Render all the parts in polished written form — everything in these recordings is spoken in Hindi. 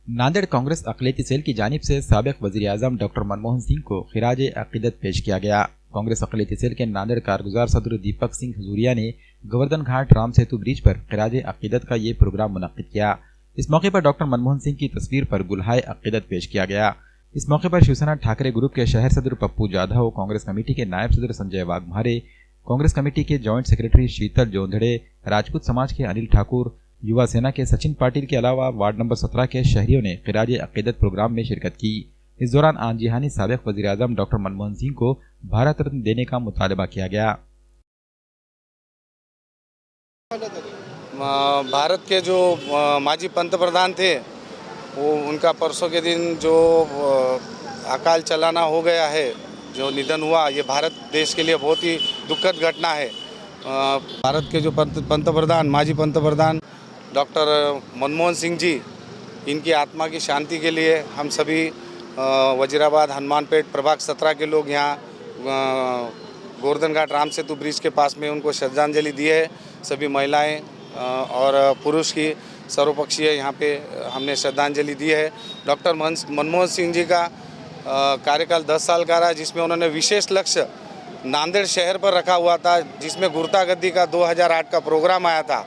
नांदेड़ कांग्रेस अक़लियती सेल की जानिब से साबिक़ वज़ीर-ए-आज़म डॉक्टर मनमोहन सिंह को खिराज अक़ीदत पेश किया गया। कांग्रेस अक़लियती सेल के नांदेड़ कारगुजार सदर दीपक सिंह हजूरिया ने गोवर्धन घाट राम सेतु ब्रिज पर खिराज अक़ीदत का ये प्रोग्राम मुनक़्क़िद किया। इस मौके पर डॉक्टर मनमोहन सिंह की तस्वीर पर गुलहाए अक़ीदत पेश किया गया। इस मौके पर शिवसेना ठाकरे ग्रुप के शहर सदर पप्पू जाधव, कांग्रेस कमेटी के नायब सदर संजय वाघमारे, कांग्रेस कमेटी के जॉइंट सेक्रेटरी शीतल जोंधड़े, राजपूत समाज के अनिल ठाकुर, युवा सेना के सचिन पाटिल के अलावा वार्ड नंबर 17 के शहरियों ने खिराज अक़ीदत प्रोग्राम में शिरकत की। इस दौरान आंजिहानी साबिक़ वज़ीर-ए-आज़म डॉक्टर मनमोहन सिंह को भारत रत्न देने का मुतालबा किया गया। भारत के जो माजी पंतप्रधान थे वो उनका परसों के दिन जो अकाल चलाना हो गया है, जो निधन हुआ, ये भारत देश के लिए बहुत ही दुखद घटना है। भारत के जो पंतप्रधान माजी पंतप्रधान डॉक्टर मनमोहन सिंह जी, इनकी आत्मा की शांति के लिए हम सभी वजीराबाद हनुमानपेट प्रभाग 17 के लोग यहाँ गोवर्धन घाट राम सेतु ब्रिज के पास में उनको श्रद्धांजलि दी है। सभी महिलाएं और पुरुष की सर्वपक्षीय यहाँ पे हमने श्रद्धांजलि दी है। डॉक्टर मनमोहन सिंह जी का कार्यकाल 10 साल का रहा, जिसमें उन्होंने विशेष लक्ष्य नांदेड़ शहर पर रखा हुआ था, जिसमें गुर्तागद्दी का 2008 का प्रोग्राम आया था।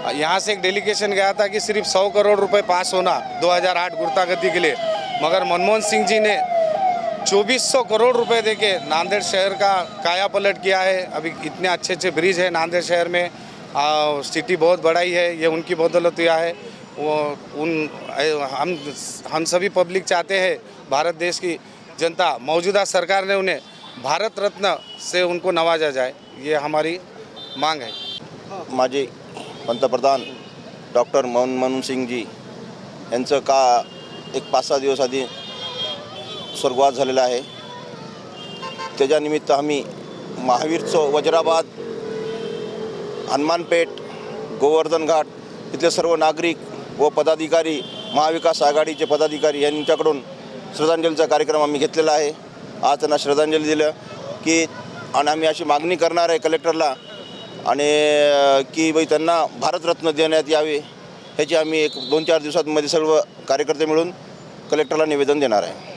यहाँ से एक डेलीगेशन गया था कि सिर्फ 100 करोड़ रुपए पास होना 2008 गुर्तागद्दी के लिए, मगर मनमोहन सिंह जी ने 2400 करोड़ रुपए देके नांदेड़ शहर का काया पलट किया है। अभी इतने अच्छे अच्छे ब्रिज है नांदेड़ शहर में, सिटी बहुत बढ़ाई है, ये उनकी बदौलत हुआ है। हम सभी पब्लिक चाहते हैं, भारत देश की जनता, मौजूदा सरकार ने उन्हें भारत रत्न से उनको नवाजा जाए, ये हमारी मांग है। माजी पंतप्रधान डॉक्टर मनमोहन सिंग जी यांचं का एक 5-6 दिवस आधी स्वर्गवास झालेला आहे। त्याच्यानिमित्त आम्ही महावीर चौक, वज्राबाद, हनुमानपेठ, गोवर्धन घाट इथले सर्व नागरिक व पदाधिकारी, महाविकास आघाडीचे पदाधिकारी यांच्याकडून श्रद्धांजलीचा कार्यक्रम आम्ही घेतलेला आहे। आज त्यांना श्रद्धांजली दिलं की आणि आम्ही अशी मागणी करणार आहे कलेक्टरला आणि की बाई त्यांना भारतरत्न देण्यात यावे, ह्याची आम्ही एक 2-4 दिवसांमध्ये सर्व कार्यकर्ते मिळून कलेक्टरला निवेदन देणार आहे।